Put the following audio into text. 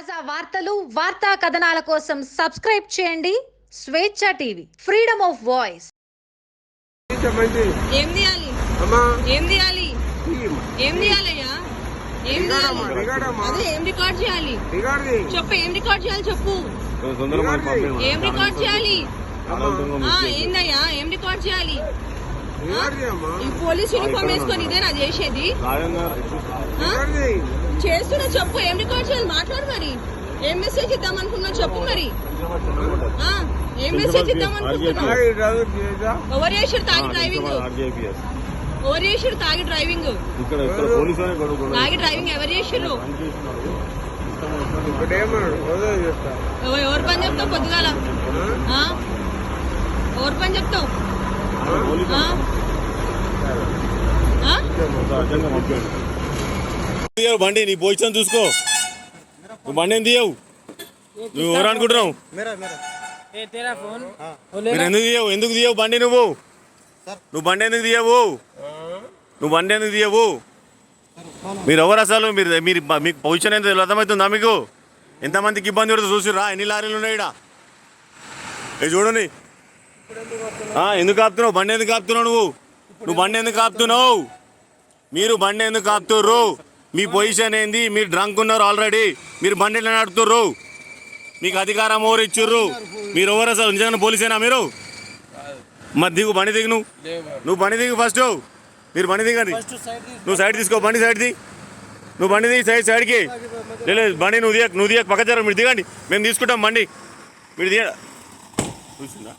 తాజా వార్తలు వార్తా కథనాల కోసం సబ్స్క్రైబ్ చేయండి స్వేచ్ఛ టీవీ ఫ్రీడమ్ ఆఫ్ వాయిస్. ఏం తీయాలి ఏం తీయాలి ఏం తీయాలయ్యా ఏం అదే ఏం రికార్డ్ చేయాలి చెప్పు ఏం రికార్డ్ చేయాలి చెప్పు ఏం రికార్డ్ చేయాలి ఏందయ్యా ఏం రికార్డ్ చేయాలి ఈ పోలీస్ యూనిఫామ్ వేసుకొని ఇదేనా చేసేది చేస్తున్నా చెప్పు ఏం రికార్డ్ చేయాలి మాట్లాడు మరి ఏం మెసేజ్ ఇద్దాం అనుకున్నావు చెప్పు మరి ఏం మెసేజ్ ఇద్దాం అనుకుంటున్నావు ఎవరు చేసారు తాగి డ్రైవింగ్ ఎవరు చేసారు తాగి డ్రైవింగ్ తాగి డ్రైవింగ్ ఎవరు చేసారు ఎవరు పని చెప్తావు పొద్దుగాల ఎవరు పని చెప్తావు బండి నీ పొజిషన్ చూసుకో నువ్వు బండి ఏం తీయవు నువ్వు ఎవరు అనుకుంటున్నావు మీరు ఎందుకు తీయవు బండి నువ్వు బండి ఎందుకు తీయవు బండి ఎందుకు తీయవు మీరు ఎవరు అసలు మీరు మీరు మీకు పొజిషన్ ఎంత అర్థమవుతుందా మీకు ఎంతమందికి ఇబ్బంది పడుతుంది చూసిరా ఎన్ని లారీలు ఉన్నాయి ఇక్కడ ఇది చూడండి ఎందుకు ఆపుతున్నావు బండి ఎందుకు ఆపుతున్నావు నువ్వు బండి ఎందుకు ఆపుతున్నావు మీరు బండి ఎందుకు ఆపుతుర్రు మీ పొజిషన్ ఏంది మీరు డ్రంక్ ఉన్నారు ఆల్రెడీ మీరు బండి నడుపుతుర్రు మీకు అధికారం ఎవరు ఇచ్చిర్రు మీరు ఎవరు అసలు నిజంగా పోలీసేనా మీరు మరి దిగు బండి దిగు నువ్వు బండి దిగు ఫస్ట్ మీరు బండి దిగండి నువ్వు సైడ్ తీసుకో బండి సైడ్ ది నువ్వు బండి దిగి సైడ్కి లేదు బండి నువ్వు దిగ పక్క జర మీరు దిగండి మేము తీసుకుంటాం బండి మీరు దిగ చూసిందా